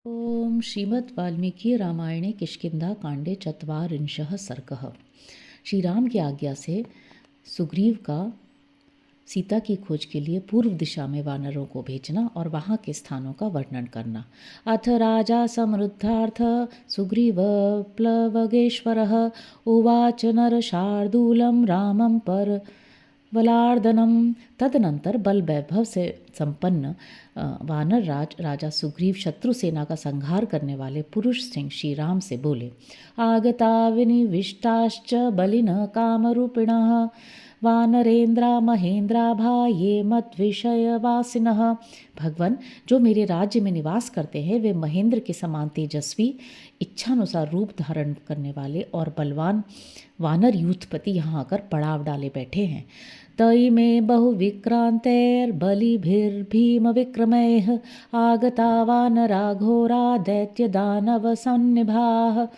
ओम श्रीमद् वाल्मीकि रामायणे किष्किंधा कांडे चत्वारिंशः सर्गः। श्री राम की आज्ञा से सुग्रीव का सीता की खोज के लिए पूर्व दिशा में वानरों को भेजना और वहाँ के स्थानों का वर्णन करना। अथ राजा समृद्धार्थ सुग्रीव प्लवगेश्वरः उवाच नरशार्दूलं रामं पर वलार्दनम। तदनंतर बल वैभव से संपन्न वानर राजा सुग्रीव शत्रु सेना का संहार करने वाले पुरुष सिंह श्री राम से बोले, आगता विनिविष्टाश्च बलिनः कामरूपिणः वानरेन्द्रा महेन्द्राभा ये मद्विषयवासिनः। भगवान, जो मेरे राज्य में निवास करते हैं वे महेंद्र के समान तेजस्वी, इच्छानुसार रूप धारण करने वाले और बलवान वानर यूथपति यहाँ आकर पड़ाव डाले बैठे हैं। तयि में बहुविक्रांतैर्बलिभिर्भीम विक्रमैः आगता वानरा घोरा दैत्य दानव सन्निभाः।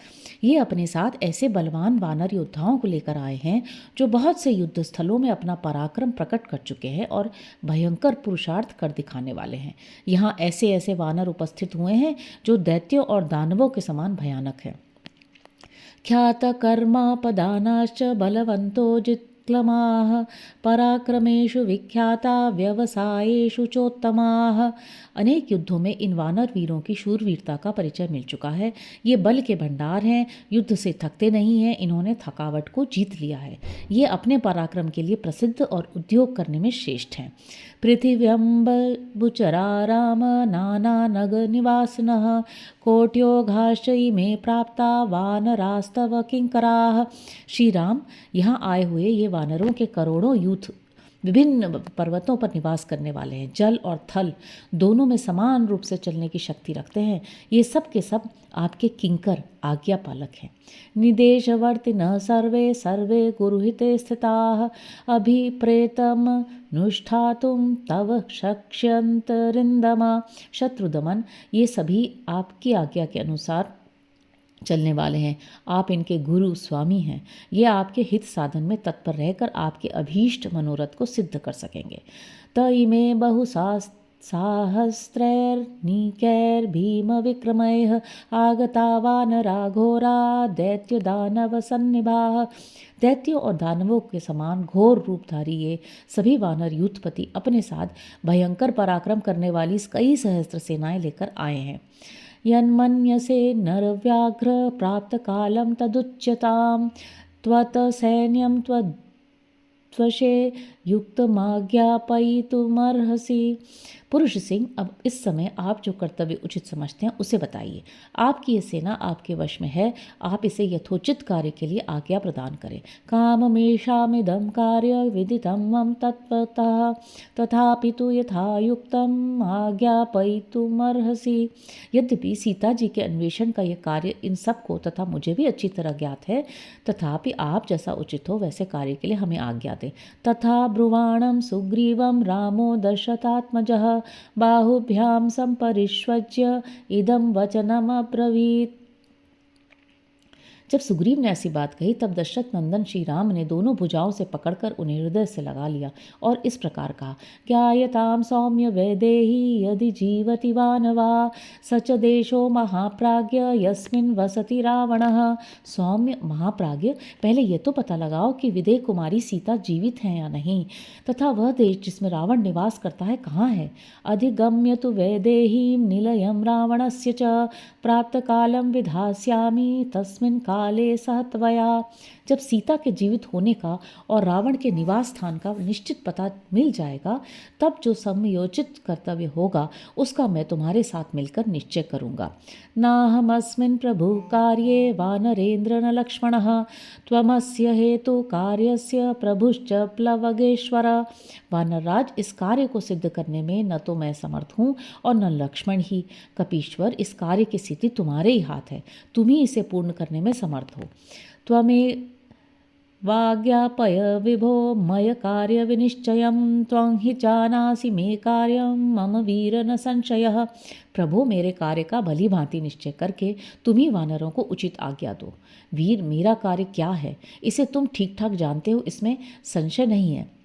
ये अपने साथ ऐसे बलवान वानर योद्धाओं को लेकर आए हैं जो बहुत से युद्ध स्थलों में अपना पराक्रम प्रकट कर चुके हैं और भयंकर पुरुषार्थ कर दिखाने वाले हैं। यहाँ ऐसे ऐसे वानर उपस्थित हुए हैं जो दैत्यों और दानवों के समान भयानक हैं। ख्यातकर्मापदानाश्च बलवन्तो जित्क्लमाः पराक्रमेषु विख्याता व्यवसायेषु चोत्तमाः। अनेक युद्धों में इन वानर वीरों की शूरवीरता का परिचय मिल चुका है। ये बल के भंडार हैं, युद्ध से थकते नहीं हैं, इन्होंने थकावट को जीत लिया है। ये अपने पराक्रम के लिए प्रसिद्ध और उद्योग करने में श्रेष्ठ हैं। पृथिव्यम्बुचरा राम नाना नगर निवासिनः कोट्योघाश्च इमे प्राप्ता वानरास्तव किंकराः। श्री राम, यहाँ आए हुए ये वानरों के करोड़ों यूथ विभिन्न पर्वतों पर निवास करने वाले हैं। जल और थल दोनों में समान रूप से चलने की शक्ति रखते हैं। ये सब के सब आपके किंकर आज्ञा पालक हैं। निदेशवर्तिनः सर्वे सर्वे गुरुहिते स्थिताः अभिप्रेतम नुष्ठातुम तव शक्ष्यन्तरिन्दमा। शत्रुदमन, ये सभी आपकी आज्ञा के अनुसार चलने वाले हैं। आप इनके गुरु स्वामी हैं। ये आपके हित साधन में तत्पर रहकर आपके अभीष्ट मनोरथ को सिद्ध कर सकेंगे। तयि में बहुसाहस्रैर्निकैर्भीम विक्रमैः आगता वानरा घोरा दैत्य दानव सन्निभाः। दैत्यों और दानवों के समान घोर रूपधारी ये सभी वानर यूथपति अपने साथ भयंकर पराक्रम करने वाली कई सहस्त्र सेनाएं लेकर आए हैं। यन्मन्यसे नरव्याघ्र प्राप्त कालम तदुच्यताम त्वत सैन्यम त्वशे युक्तमाज्ञापयितुमर्हसि। पुरुष सिंह, अब इस समय आप जो कर्तव्य उचित समझते हैं उसे बताइए। आपकी ये सेना आपके वश में है, आप इसे यथोचित कार्य के लिए आज्ञा प्रदान करें। काममेषामिदं कार्य विदितं मम तत्त्वतः तथापि तु यथा युक्तम आज्ञापयितुमर्हसि। यद्यपि सीता जी के अन्वेषण का यह कार्य इन सबको तथा मुझे भी अच्छी तरह ज्ञात है, तथापि आप जैसा उचित हो वैसे कार्य के लिए हमें आज्ञा दें। तथा ब्रुवाणं सुग्रीवं रामो दशरथात्मजः बाहुभ्यां संपरिष्वज्य इदं वचनमब्रवीत्। जब सुग्रीव ने ऐसी बात कही तब दशरथ नंदन श्री राम ने दोनों भुजाओं से पकड़कर उन्हें हृदय से लगा लिया और इस प्रकार कहा, ज्ञायतां सौम्य वैदेही यदि जीवति वानवा सच देशो महाप्राज्य यस्मिन् वसति रावणः। सौम्य महाप्राज्य, पहले ये तो पता लगाओ कि विदेह कुमारी सीता जीवित हैं या नहीं, तथा वह देश जिसमें रावण निवास करता है कहाँ है। अधिगम्य तु वैदेहीं निलयं रावणस्य च प्राप्त कालम विधास्यामि तस्मिन् काले सह त्वया। जब सीता के जीवित होने का और रावण के निवास स्थान का निश्चित पता मिल जाएगा तब जो समयोचित कर्तव्य होगा उसका मैं तुम्हारे साथ मिलकर निश्चय करूँगा। नाहमस्मिन् प्रभु कार्ये वानरेन्द्र न लक्ष्मणः त्वमस्य हेतु कार्यस्य प्रभुश्च प्लवगेश्वर। वानरराज, इस कार्य को सिद्ध करने में न तो मैं समर्थ हूँ और न लक्ष्मण ही। कपीश्वर, इस कार्य की स्थिति तुम्हारे ही हाथ है, तुम ही इसे पूर्ण करने में समर्थ हो। त्वमे वाज्ञापय विभो मय कार्य विनिश्चयं त्वं हि जानासि मे कार्यं मम वीर न संशयः। प्रभु, मेरे कार्य का भली भांति निश्चय करके तुम ही वानरों को उचित आज्ञा दो। वीर, मेरा कार्य क्या है इसे तुम ठीक ठाक जानते हो, इसमें संशय नहीं है।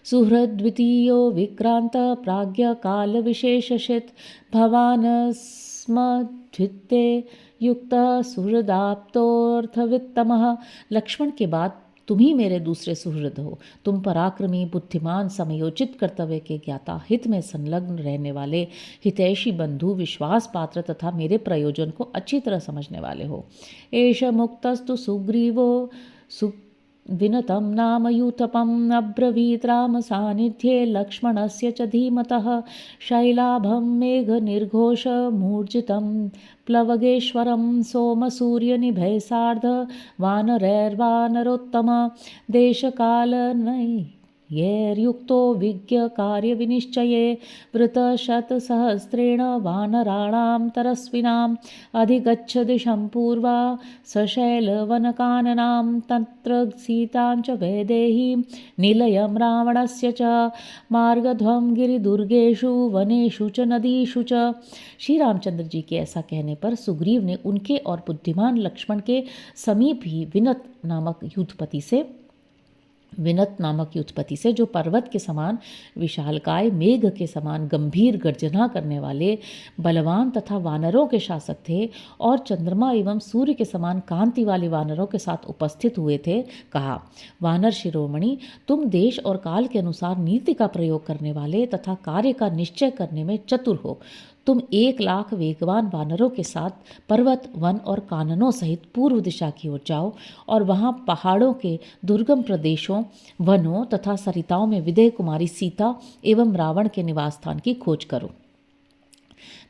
सुहृद्वितीयो विक्रांत प्राज्ञ काल विशेषशित भवानस्मि स्मधित्ते युक्त सुहृदाप्तोऽर्थवित्तमः। लक्ष्मण के बाद तुम ही मेरे दूसरे सुहृद हो। तुम पराक्रमी, बुद्धिमान, समयोचित कर्तव्य के ज्ञाता, हित में संलग्न रहने वाले, हितैषी बंधु, विश्वास पात्र तथा मेरे प्रयोजन को अच्छी तरह समझने वाले हो। एष मुक्तस्तु सुग्रीवो विनतं नाम यूथपम् अब्रवीत् राम सान्निध्ये लक्ष्मणस्य च धीमतः। शैलाभं मेघनिर्घोषमूर्जितं प्लवगेश्वरं सोमसूर्यनिभै सार्ध वानरैर्वानरोत्तम देशकालनैर्युक्तो विज्ञकार्यविनिश्चये वृतशतसहस्रेण वानराणां तरस्विनाम् अधिगच्छ दिशं पूर्वा सशैलवनकाननां तत्र सीतां च वैदेहीं निलयं रावणस्य च मार्गध्वं गिरिदुर्गेषु वनेषु च नदीषु च। श्री रामचंद्र जी के ऐसा कहने पर सुग्रीव ने उनके और बुद्धिमान लक्ष्मण के समीप ही विनत नामक युद्धपति से जो पर्वत के समान विशालकाय, मेघ के समान गंभीर गर्जना करने वाले, बलवान तथा वानरों के शासक थे और चंद्रमा एवं सूर्य के समान कांति वाले वानरों के साथ उपस्थित हुए थे, कहा, वानर शिरोमणि, तुम देश और काल के अनुसार नीति का प्रयोग करने वाले तथा कार्य का निश्चय करने में चतुर हो। तुम 1,00,000 वेगवान वानरों के साथ पर्वत, वन और काननों सहित पूर्व दिशा की ओर जाओ और वहां पहाड़ों के दुर्गम प्रदेशों, वनों तथा सरिताओं में विदेह कुमारी सीता एवं रावण के निवास स्थान की खोज करो।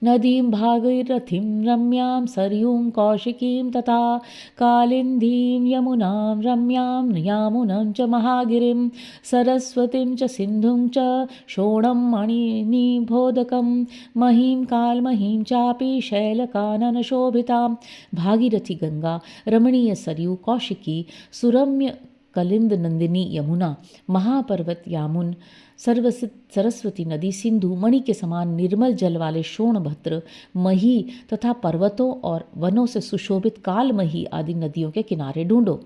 नदीं भागीरथीं रम्यां सरयूं कौशिकीं तथा कालिन्दीं यमुनां रम्यां यामुनं च महागिरिं सरस्वतीं च सिन्धुं च शोणं मणिनिबोधकं महीं कालमहीं चापि शैलकाननशोभितां। भागीरथी गंगा, रमणीय सरयू कौशिकी, सुरम्य कलिंद नंदिनी यमुना, महापर्वत यामुन, सरस्वती नदी, सिंधु, मणि के समान निर्मल जल वाले शोणभद्र, मही तथा पर्वतों और वनों से सुशोभित कालमही आदि नदियों के किनारे ढूंढो।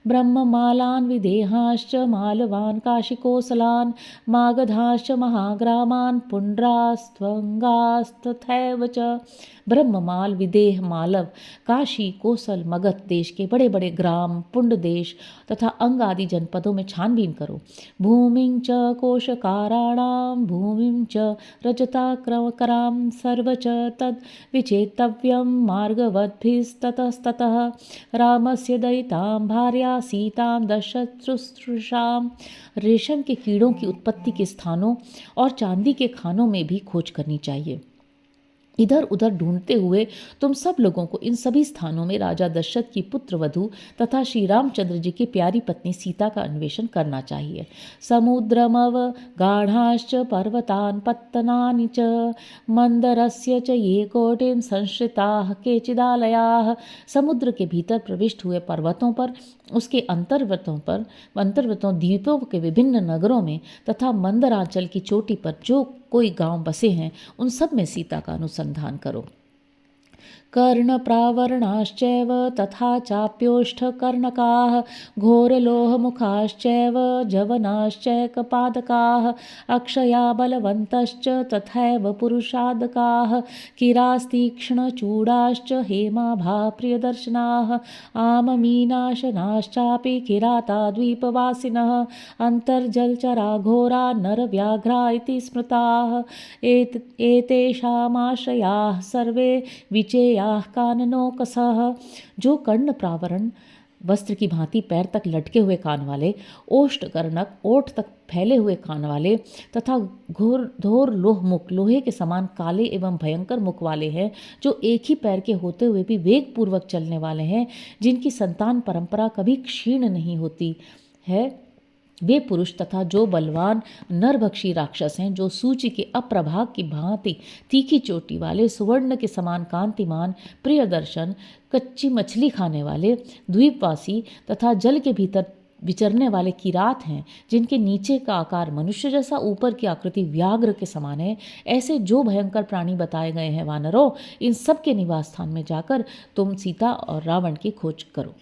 ब्रह्ममालान् विदेहाश्च मालवान् काशिकोसलान् मागधाश्च महाग्रामान् पुण्ड्रास्त्वंगास्तथैव च। ब्रह्ममाल, विदेह, मालव, काशी, कोसल, मगध देश के बड़े बड़े ग्राम, पुंड देश तथा अंग आदि जनपदों में छानबीन करो। भूमिं च कोशकाराणां भूमिं च रजताकरां सर्व च तद् विचेतव्यं मार्गवद्भिस्ततस्ततः। रामस्य दयितां भार्या सीतां दशश्रुश्रूषां। रेशम के कीड़ों की उत्पत्ति के स्थानों और चांदी के खानों में भी खोज करनी चाहिए। इधर उधर ढूंढते हुए तुम सब लोगों को इन सभी स्थानों में राजा दशरथ की पुत्र वधू तथा श्री रामचंद्र जी की प्यारी पत्नी सीता का अन्वेषण करना चाहिए। समुद्रमव गाढ़ाश्च पर्वतान् पत्तनानि च मंदरस्य च ये कोटिं संश्रिताः केचिदालयाः। समुद्र के भीतर प्रविष्ट हुए पर्वतों पर, उसके अंतर्वतों द्वीपों के विभिन्न नगरों में तथा मंदरांचल की चोटी पर जो कोई गांव बसे हैं उन सब में सीता का अनुसंधान करो। कर्णप्रावरणाश्चैव तथा चाप्योष्ठकर्णकाः घोरलोहमुखाश्चैव जवनाश्चैकपादकाः अक्षया बलवन्तश्च तथैव पुरुषादकाः किरास्तीक्ष्णचूडाश्च हेमाभाप्रियदर्शनाः आममीनाशनाश्चापि किराता द्वीपवासिनः अन्तर्जलचरा घोरा नरव्याघ्रा इति स्मृताः एतेषामाश्रयाः सर्वे विचेयाः काननोकसः। जो कर्ण प्रावरण वस्त्र की भांति पैर तक लटके हुए कान वाले, ओष्ठकर्णक ओठ तक फैले हुए कान वाले तथा घोर लोहमुख लोहे के समान काले एवं भयंकर मुख वाले हैं, जो एक ही पैर के होते हुए भी वेग पूर्वक चलने वाले हैं, जिनकी संतान परंपरा कभी क्षीण नहीं होती है, वे पुरुष तथा जो बलवान नरभक्षी राक्षस हैं, जो सूची के अप्रभाग की भांति तीखी चोटी वाले, सुवर्ण के समान कांतिमान, प्रियदर्शन, कच्ची मछली खाने वाले, द्वीपवासी तथा जल के भीतर विचरने वाले किरात हैं, जिनके नीचे का आकार मनुष्य जैसा, ऊपर की आकृति व्याघ्र के समान है। ऐसे जो भयंकर प्राणी बताए गए हैं वानरों, इन सब के निवास स्थान में जाकर तुम सीता और रावण की खोज करो।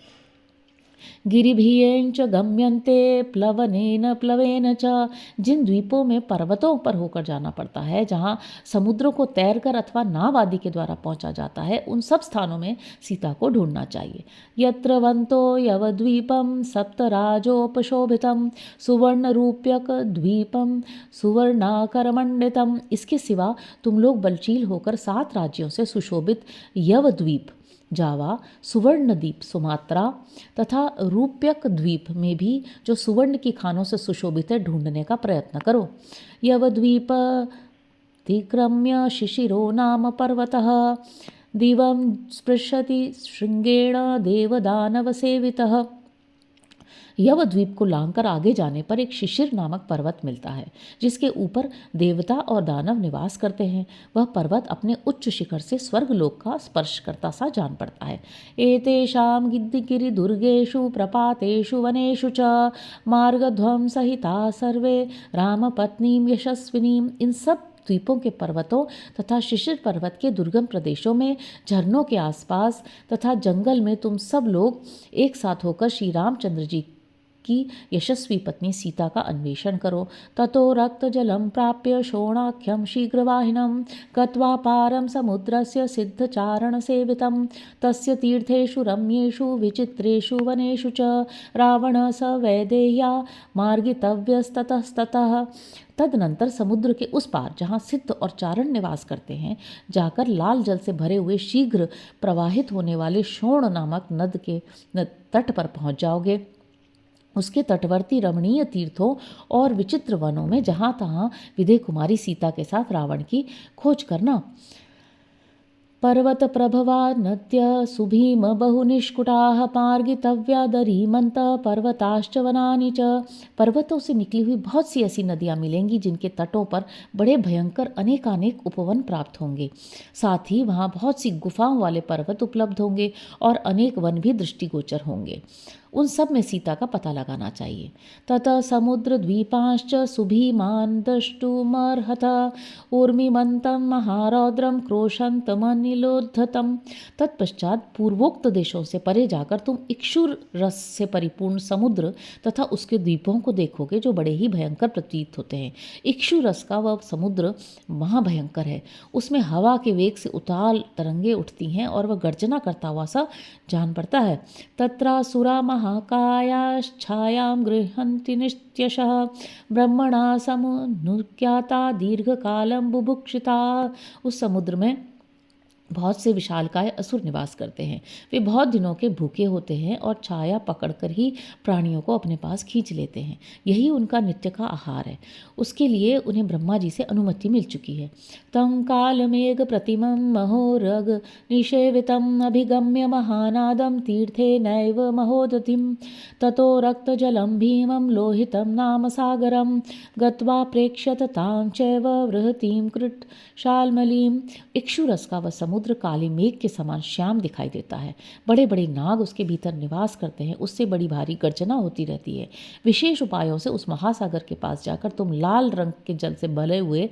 गिरिभियेन च गम्यन्ते प्लवनेन प्लवेन च। जिन द्वीपों में पर्वतों पर होकर जाना पड़ता है, जहाँ समुद्रों को तैरकर अथवा नाव आदि के द्वारा पहुंचा जाता है, उन सब स्थानों में सीता को ढूंढना चाहिए। यत्र वन्तो यवद्वीपं सप्तराजोपशोभितं सुवर्णरूप्यक द्वीपं सुवर्णाकरमण्डितम। इसके सिवा तुम लोग बलशील होकर 7 राज्यों से सुशोभित यवद्वीप जावा, सुवर्णद्वीप सुमात्रा तथा रूप्यक द्वीप में भी जो सुवर्ण की खानों से सुशोभित है ढूंढने का प्रयत्न करो। यवद्वीप अतिक्रम्य शिशिरो नाम पर्वतः दिवं स्पृशति श्रृंगेण देवदानवसेवितः। यवद्वीप को लांघकर आगे जाने पर एक शिशिर नामक पर्वत मिलता है, जिसके ऊपर देवता और दानव निवास करते हैं। वह पर्वत अपने उच्च शिखर से स्वर्गलोक का स्पर्श करता सा जान पड़ता है। एतेषां गिरिदुर्गेषु प्रपातेषु वनेषु च मार्गध्वं सहिता सर्वे रामपत्नीं यशस्विनीं। इन सब द्वीपों के पर्वतों तथा शिशिर पर्वत के दुर्गम प्रदेशों में, झरनों के आसपास तथा जंगल में तुम सब लोग एक साथ होकर श्री रामचंद्र जी की यशस्वी पत्नी सीता का अन्वेषण करो। ततो रक्त जलम प्राप्य शोणाख्यम शीघ्रवाहिनम गत्वा पारम समुद्रस्य सिद्धचारण सेवितम तस्य तीर्थेषु रम्येषु विचित्रेषु वनेषु च रावण स वैदेह्या मार्गितव्यस्ततस्ततः। तदनंतर समुद्र के उस पार, जहाँ सिद्ध और चारण निवास करते हैं, जाकर लाल जल से भरे हुए शीघ्र प्रवाहित होने वाले शोण नामक नद के तट पर पहुँच जाओगे। उसके तटवर्ती रमणीय तीर्थों और विचित्र वनों में जहाँ तहाँ विदेह कुमारी सीता के साथ रावण की खोज करना। पर्वत प्रभवा नद्य सुभीम बहुनिष्कुटाः पार्गितव्या दरीमंत पर्वताश्च वनानि च। पर्वतों से निकली हुई बहुत सी ऐसी नदियाँ मिलेंगी जिनके तटों पर बड़े भयंकर अनेकानेक उपवन प्राप्त होंगे। साथ ही वहाँ बहुत सी गुफाओं वाले पर्वत उपलब्ध होंगे और अनेक वन भी दृष्टिगोचर होंगे। उन सब में सीता का पता लगाना चाहिए। ततः समुद्र द्वीपांश्च सुभीमान द्रष्टुमर्हत ऊर्मिमन्तं महारौद्रम क्रोशंतमनिलोद्धतम। तत्पश्चात पूर्वोक्त देशों से परे जाकर तुम इक्षुर रस से परिपूर्ण समुद्र तथा उसके द्वीपों को देखोगे, जो बड़े ही भयंकर प्रतीत होते हैं। इक्षु रस का वह समुद्र महाभयंकर है। उसमें हवा के वेग से उताल तरंगे उठती हैं और वह गर्जना करता हुआ सा जान पड़ता है। तत्रासुरा महाकायाश्छायां गृह्णन्ति नित्यशः ब्रह्मणा समुन्नुज्ञाता दीर्घकालं बुभुक्षिता। उस समुद्र में बहुत से विशालकाय असुर निवास करते हैं। वे बहुत दिनों के भूखे होते हैं और छाया पकड़कर ही प्राणियों को अपने पास खींच लेते हैं। यही उनका नित्य का आहार है। उसके लिए उन्हें ब्रह्मा जी से अनुमति मिल चुकी है। तं कालमेघ प्रतिमं महोरग निषेवितम् अभिगम्य महानादं तीर्थे नैव महोदधिं ततो रक्तजलं भीमं लोहितं नाम सागरं गत्वा प्रेक्ष्यत तां चैव वृहतीं कृट्शाल्मलीम्। इक्षुरस का वह समुद्र काली मेघ के समान श्याम दिखाई देता है। बड़े बड़े नाग उसके भीतर निवास करते हैं। उससे बड़ी भारी गर्जना होती रहती है। विशेष उपायों से उस महासागर के पास जाकर तुम लाल रंग के जल से भले हुए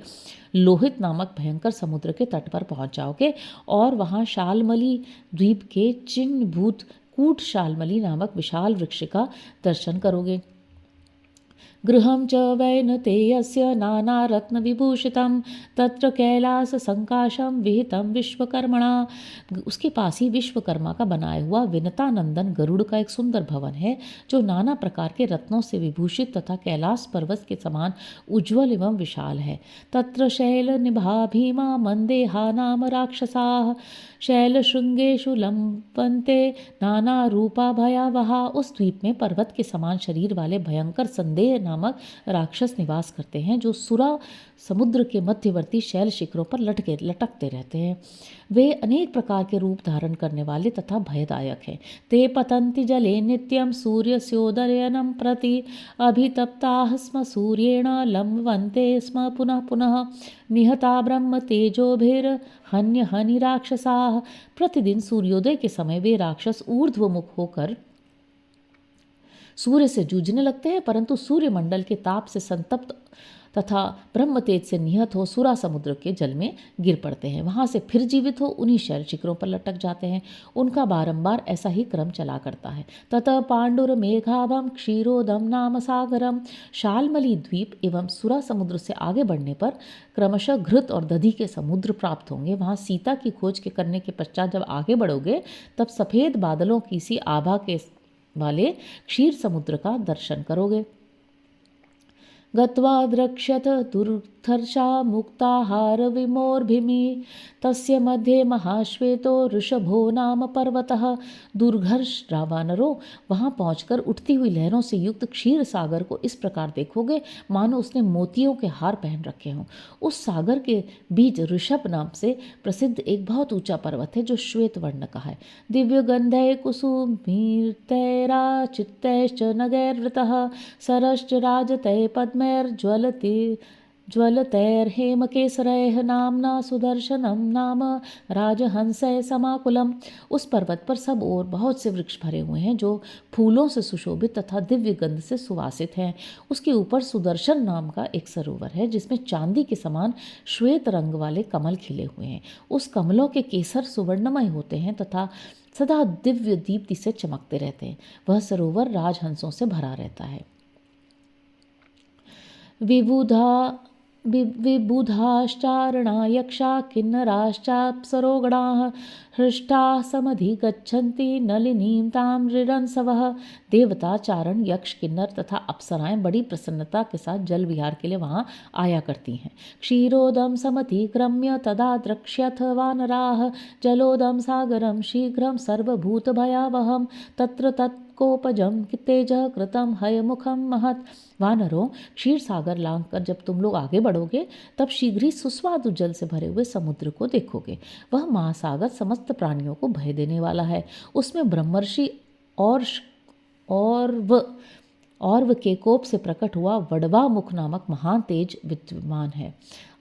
लोहित नामक भयंकर समुद्र के तट पर पहुंच जाओगे और वहां शालमली द्वीप के चिन्हभूत कूट शालमली नामक विशाल वृक्ष का दर्शन करोगे। गृहं च वैनतेयस्य नानारत्नविभूषितं तत्र कैलाससंकाशं विहितं विश्वकर्मणा। उसके पास ही विश्वकर्मा का बनाया हुआ विनतानंदन गरुड़ का एक सुंदर भवन है, जो नाना प्रकार के रत्नों से विभूषित तथा कैलाश पर्वत के समान उज्ज्वल एवं विशाल है। तत्र शैलनिभा भीमा मंदेहा नाम राक्षसाः शैलशृंगेषु लंबन्ते नाना रूपा भयावहा। उस द्वीप में पर्वत के समान शरीर वाले भयंकर संदेह नामक राक्षस निवास करते हैं, जो सुरा समुद्र के मध्यवर्ती शैल शिखरों पर लटकते रहते हैं। वे अनेक प्रकार के रूप धारण करने वाले तथा भयदायक हैं। ते पतन्ति जले नित्यं सूर्यस्योदयनं प्रति अभितप्ताः स्म सूर्येण लम्बन्ते स्म पुनः पुनः निहता ब्रह्म तेजोभिर्हन्य हनि राक्षसाः। प्रतिदिन सूर्योदय के समय वे राक्षस ऊर्ध्वमुख होकर सूर्य से जूझने लगते हैं, परंतु सूर्यमंडल के ताप से संतप्त तथा ब्रह्म तेज से निहत हो सुरा समुद्र के जल में गिर पड़ते हैं। वहाँ से फिर जीवित हो उन्हीं शैल शिखरों पर लटक जाते हैं। उनका बारंबार ऐसा ही क्रम चला करता है। ततः पांडुर मेघाभम क्षीरोदम नाम सागरम, शालमली द्वीप एवं सुरा समुद्र से आगे बढ़ने पर क्रमशः घृत और दधि के समुद्र प्राप्त होंगे। वहाँ सीता की खोज के करने के पश्चात जब आगे बढ़ोगे तब सफ़ेद बादलों की सी आभा के वाले क्षीर समुद्र का दर्शन करोगे। गत्वा द्रक्ष्यत दुर्धर्षा मुक्ताहार विमोर्भिमि, तस्य मध्ये महाश्वेतो ऋषभो नाम पर्वतः। दुर्घर्ष वानरों, वहाँ पहुंचकर उठती हुई लहरों से युक्त क्षीर सागर को इस प्रकार देखोगे मानो उसने मोतियों के हार पहन रखे हों। उस सागर के बीच ऋषभ नाम से प्रसिद्ध एक बहुत ऊंचा पर्वत है जो श्वेत वर्ण का है। दिव्य गंधै कुसुमीर्तैरा चित्तैश्च नगैर्वृतः, सरश्च राजतै पद्मैर्ज्वलति ज्वलतैर्हेमकेसरैः, नाम्ना सुदर्शनम नाम राजहंसै समाकुलम। उस पर्वत पर सब ओर बहुत से वृक्ष भरे हुए हैं जो फूलों से सुशोभित तथा दिव्य गंध से सुवासित हैं। उसके ऊपर सुदर्शन नाम का एक सरोवर है जिसमें चांदी के समान श्वेत रंग वाले कमल खिले हुए हैं। उस कमलों के केसर सुवर्णमय होते हैं तथा सदा दिव्य दीप्ति से चमकते रहते हैं। वह सरोवर राजहंसों से भरा रहता है। विबुधाश्चारणा यक्षा किन्नराश्चाप्सरोगणाः, हृष्टाः समधिगच्छन्ति नलिनीं तां रिरंसवः। देवता, चारण, यक्ष, किन्नर तथा अप्सराएं बड़ी प्रसन्नता के साथ जल विहार के लिए वहाँ आया करती हैं। क्षीरोदम समधिक्रम्य तदा द्रक्ष्यथ वानराः, जलोदम सागरम शीघ्रं सर्वभूत भयावहं, तत्र तत्कोपजम तेजः कृतम हयमुखम महत्। वानरों, क्षीर सागर लांघ कर जब तुम लोग आगे बढ़ोगे तब शीघ्र ही सुस्वादु जल से भरे हुए समुद्र को देखोगे। वह महासागर समस्त प्राणियों को भय देने वाला है। उसमें ब्रह्मर्षि और के कोप से प्रकट हुआ वडवा मुख नामक महान तेज विद्यमान है।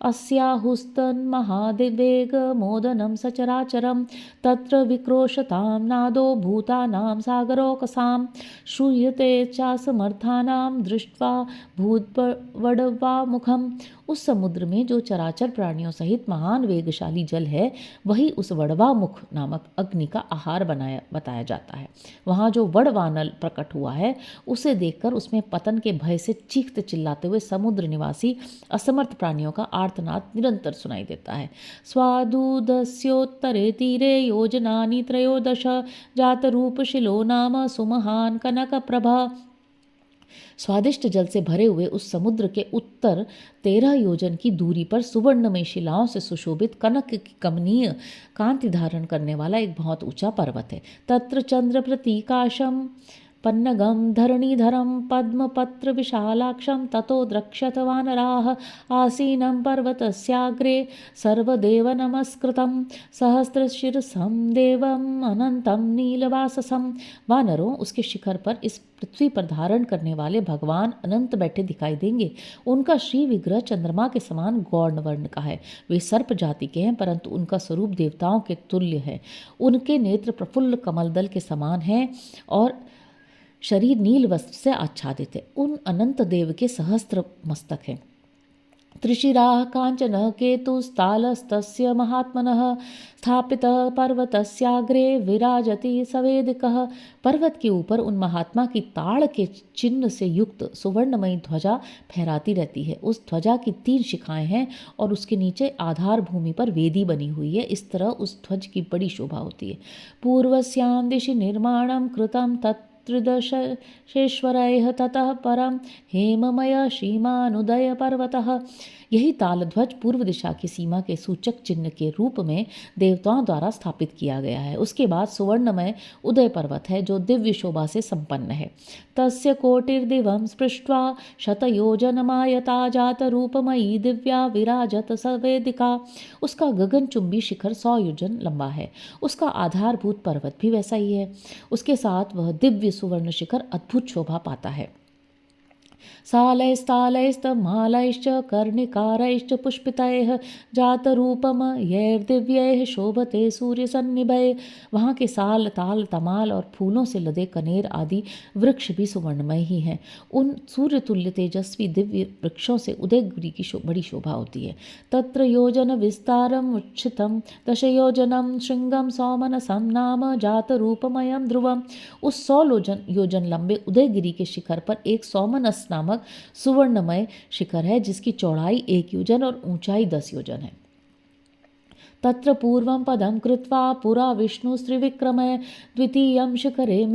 अस्याहुस्तन महादिवेग मोदनम सचराचरम, तत्र विक्रोशतां नादो भूतानां सागरोकसां, श्रूयते चासमर्थानां दृष्ट्वा भूतवडवा मुखम। उस समुद्र में जो चराचर प्राणियों सहित महान वेगशाली जल है वही उस वडवा मुख नामक अग्नि का आहार बताया जाता है। वहाँ जो वडवानल प्रकट हुआ है उसे देखकर उसमें पतन के भय से चीखते चिल्लाते हुए समुद्र निवासी असमर्थ प्राणियों का आर्तनाद निरंतर सुनाई देता है। स्वादुदस्योत्तरे तीरे योजनानि त्रयोदश, जातरूपशिलो नाम सुमहान कनक प्रभा। स्वादिष्ट जल से भरे हुए उस समुद्र के उत्तर 13 योजन की दूरी पर सुवर्णमय शिलाओं से सुशोभित कनक की कमनीय कांति धारण करने वाला एक बहुत ऊंचा पर्वत है। तत्र चंद्र प्रतीकाशम पन्नगम धरणीधरम पद्मपत्र विशालाक्षम, ततो द्रक्ष्यत वानराः आसीनं पर्वतस्याग्रे सर्वदेव नमस्कृतं, सहस्रशिरसं देवम् अनंतं नीलवाससं। वानरों, उसके शिखर पर इस पृथ्वी पर धारण करने वाले भगवान अनंत बैठे दिखाई देंगे। उनका श्री विग्रह चंद्रमा के समान गौर्ण वर्ण का है। वे सर्प जाति के हैं परंतु उनका स्वरूप देवताओं के तुल्य है। उनके नेत्र प्रफुल्ल कमलदल के समान हैं और शरीर नील वस्त्र से आच्छादित है। उन अनंत देव के सहस्त्र मस्तक हैं। त्रिशिराः कांचन केतुस्तालस्तस्य महात्मनः, स्थापितः पर्वतस्याग्रे विराजति सवेदिकः। पर्वत के ऊपर उन महात्मा की ताड़ के चिन्ह से युक्त सुवर्णमयी ध्वजा फहराती रहती है। उस ध्वजा की 3 शिखाएं हैं और उसके नीचे आधार भूमि पर वेदी बनी हुई है। इस तरह उस ध्वज की बड़ी शोभा होती है। पूर्वस्यां दिशि निर्माणं कृतं त्रिदशेश्वरैः, ततः परम हेममय सीमानुदय पर्वतः। यही तालध्वज पूर्व दिशा की सीमा के सूचक चिन्ह के रूप में देवताओं द्वारा स्थापित किया गया है। उसके बाद सुवर्णमय उदय पर्वत है जो दिव्य शोभा से संपन्न है। तस्य कोटिर्दिवं स्पृष्ट्वा शतयोजनमायता जात रूपमयी दिव्या विराजत सवेदिका। उसका गगनचुंबी शिखर 100 योजन लंबा है। उसका आधारभूत पर्वत भी वैसा ही है। उसके साथ वह दिव्य सुवर्ण शिखर अद्भुत शोभा पाता है। सालैस्तालैस्तमालैश्च कर्णिकारैश्च पुष्पितैः जातरूपमयैर्दिव्यैः शोभते सूर्यसन्निभैः। वहाँ के साल, ताल, तमाल और फूलों से लदे कनेर आदि वृक्ष भी सुवर्णमय ही हैं। उन सूर्य तुल्य तेजस्वी दिव्य वृक्षों से उदयगिरी की बड़ी शोभा होती है। तत्र योजन विस्तारम उच्छितम दशयोजनम श्रृंगम सौमनसम नाम जातरूपमयम ध्रुवम। उस 100 योजन लंबे उदयगिरी के शिखर पर एक सौमनस नामक सुवर्णमय शिखर है, जिसकी चौड़ाई 1 योजन और ऊंचाई 10 योजन है। तत्र पूर्वं पदं कृत्वा पुरा विष्णुस्त्रिविक्रमः द्वितीयं शिखरे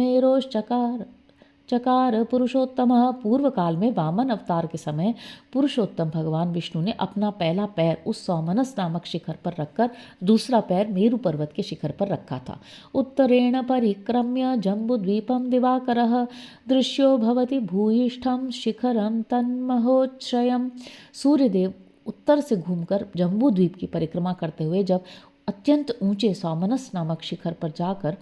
चकार पुरुषोत्तमः। पूर्व काल में वामन अवतार के समय पुरुषोत्तम भगवान विष्णु ने अपना पहला पैर उस सौमनस नामक शिखर पर रखकर दूसरा पैर मेरु पर्वत के शिखर पर रखा था। उत्तरेण परिक्रम्य जम्बुद्वीपं दिवाकरः दृश्यो भवति भूयिष्ठं शिखरं तन्महोच्छ्रयम्। सूर्यदेव उत्तर से घूमकर जम्बू द्वीप की परिक्रमा करते हुए जब अत्यंत ऊंचे सौमनस नामक शिखर पर जाकर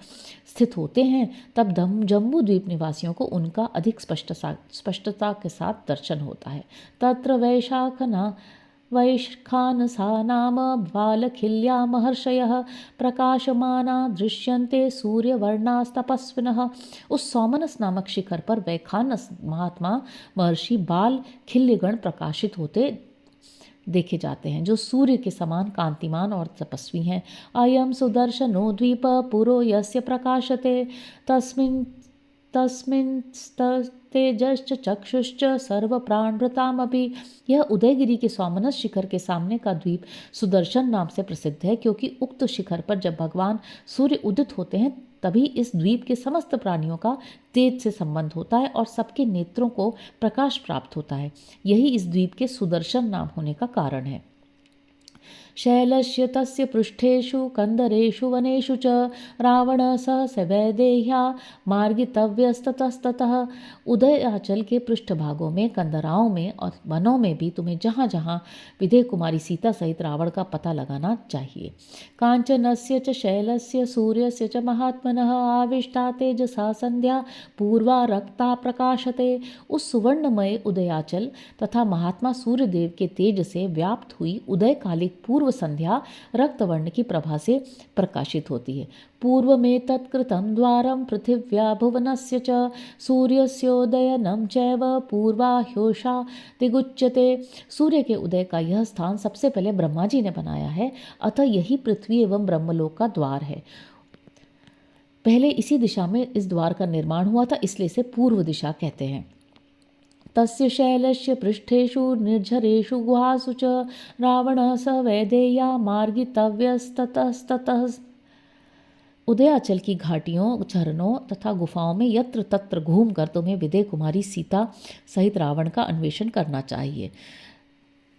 स्थित होते हैं, तब जम्बू द्वीप निवासियों को उनका अधिक स्पष्टता के साथ दर्शन होता है। तत्र वैशाखानसा नाम बालखिल्या महर्षयः प्रकाशमाना दृश्यन्ते सूर्यवर्णास्तपस्विनः। उस सौमनस नामक शिखर पर वैखानस महात्मा महर्षि बाल खिल्यगण प्रकाशित होते देखे जाते हैं, जो सूर्य के समान कांतिमान और तपस्वी हैं। अयम सुदर्शनो द्वीप पुरो यस्य प्रकाशते तस्मिन् तेजश्च चक्षुश्च सर्व प्राणभृतामपि। यह उदयगिरी के सौमनस शिखर के सामने का द्वीप सुदर्शन नाम से प्रसिद्ध है, क्योंकि उक्त शिखर पर जब भगवान सूर्य उदित होते हैं तभी इस द्वीप के समस्त प्राणियों का तेज से संबंध होता है और सबके नेत्रों को प्रकाश प्राप्त होता है। यही इस द्वीप के सुदर्शन नाम होने का कारण है। शैलस्य तस्य पृष्ठेषु कंदरेषु वनेषु च रावणः स वैदेह्या मार्गितव्यस्ततस्ततः। उदयाचल के पृष्ठभागों में, कंदराओं में और वनों में भी तुम्हें जहाँ जहाँ विदेह कुमारी सीता सहित रावण का पता लगाना चाहिए। कांचनस्य च शैलस्य सूर्यस्य च महात्मनः आविष्टा तेजसा संध्या पूर्वा रक्ता प्रकाशते। उस सुवर्णमय उदयाचल तथा महात्मा सूर्यदेव के तेज से व्याप्त हुई उदयकालिक पूर्व संध्या रक्तवर्ण की प्रभा से प्रकाशित होती है। पूर्व में तत्कृतं द्वारं पृथिव्या भुवनस्य च सूर्यस्योदयनं चैव पूर्वाह्योषा दिगुच्यते। सूर्य के उदय का यह स्थान सबसे पहले ब्रह्मा जी ने बनाया है, अतः यही पृथ्वी एवं ब्रह्मलोक का द्वार है। पहले इसी दिशा में इस द्वार का निर्माण हुआ था, इसलिए इसे पूर्व दिशा कहते हैं। तस्य शैलस्य पृष्ठेषु निर्झरेषु गुहासु च रावणः स वैदेह्या मार्गितव्यस्ततस्ततः। उदयाचल की घाटियों, झरनों तथा गुफाओं में यत्र तत्र घूमकर तुम्हें विदेह कुमारी सीता सहित रावण का अन्वेषण करना चाहिए।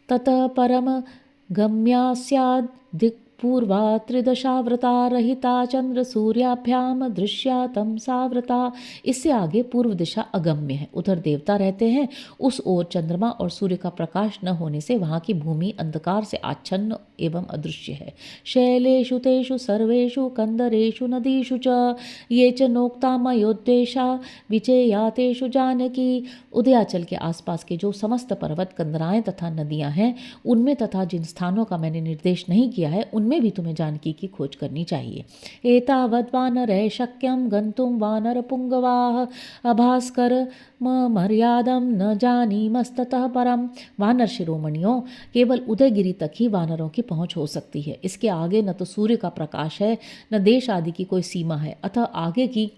ततः परम गम्या स्याद् दिक्पूर्वा त्रिदशावृता रहिता चंद्र सूर्याभ्याम दृश्या तमसावृता। इससे आगे पूर्व दिशा अगम्य है, उधर देवता रहते हैं, उस ओर चंद्रमा और सूर्य का प्रकाश न होने से वहाँ की भूमि अंधकार से आच्छन्न एवं अदृश्य है। शैलेषु तेषु सर्वेषु कंदरेषु नदीषु च ये च नोक्ता मयोद्देशा विचेयातेषु जानकी। उदयाचल के आसपास के जो समस्त पर्वत, कंदराएं तथा नदियां हैं, उनमें तथा जिन स्थानों का मैंने निर्देश नहीं किया है उनमें भी तुम्हें जानकी की खोज करनी चाहिए। एतावद् वानरैः शक्यं गन्तुं वानरपुङ्गवाः अभास्कर मर्यादं न जानीमस्ततः परम। वानर शिरोमणियों, केवल उदयगिरी तक ही वानरों की पहुंच हो सकती है। इसके आगे न तो सूर्य का प्रकाश है, न देश आदि की कोई सीमा है, अतः आगे की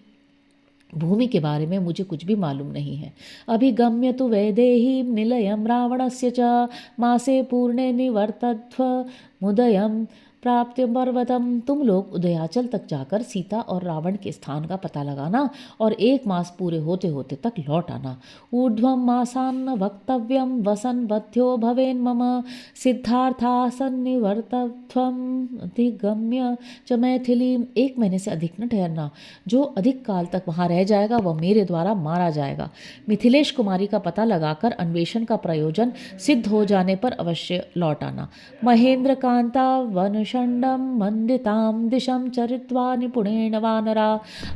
भूमि के बारे में मुझे कुछ भी मालूम नहीं है। अभिगम्य तु वैदेही निलयम रावणस्य च मासे पूर्णे निवर्तध्व मुदयम प्राप्त पर्वतम। तुम लोग उदयाचल तक जाकर सीता और रावण के स्थान का पता लगाना और 1 मास पूरे होते होते तक लौट आना। ऊर्ध्वं मासान्न वक्तव्यम वसन बध्यो भवेन् मम सिद्धार्थासन्निवर्तध्वम् अधिगम्य च मैथिलीम। 1 महीने से अधिक न ठहरना, जो अधिक काल तक वहाँ रह जाएगा वह मेरे द्वारा मारा जाएगा। मिथिलेश कुमारी का पता लगाकर अन्वेषण का प्रयोजन सिद्ध हो जाने पर अवश्य लौट आना। महेंद्र कांता वन निषण्डं मन्दितां दिशं चरित्वा निपुणेन वानरा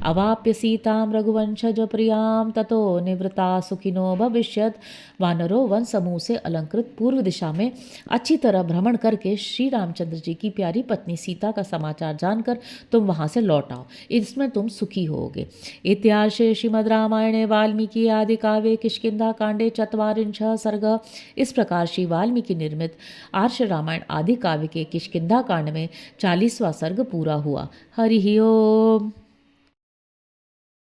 अवाप्य सीतां रघुवंशजप्रियां ततो निवृत्ता सुखिनो भविष्यत्। वानरों वन समूह से अलंकृत पूर्व दिशा में अच्छी तरह भ्रमण करके श्री रामचंद्र जी की प्यारी पत्नी सीता का समाचार जानकर तुम वहां से लौट आओ, इसमें तुम सुखी होगे। इत्यार्षे श्रीमद् रामायणे वाल्मीकि आदि काव्ये किष्किंधा कांडे चत्वारिंशः सर्गः। इस प्रकार श्री वाल्मीकि निर्मित आर्ष रामायण आदि काव्य के किष्किंधा कांड में 40वां सर्ग पूरा हुआ। हरि ओम।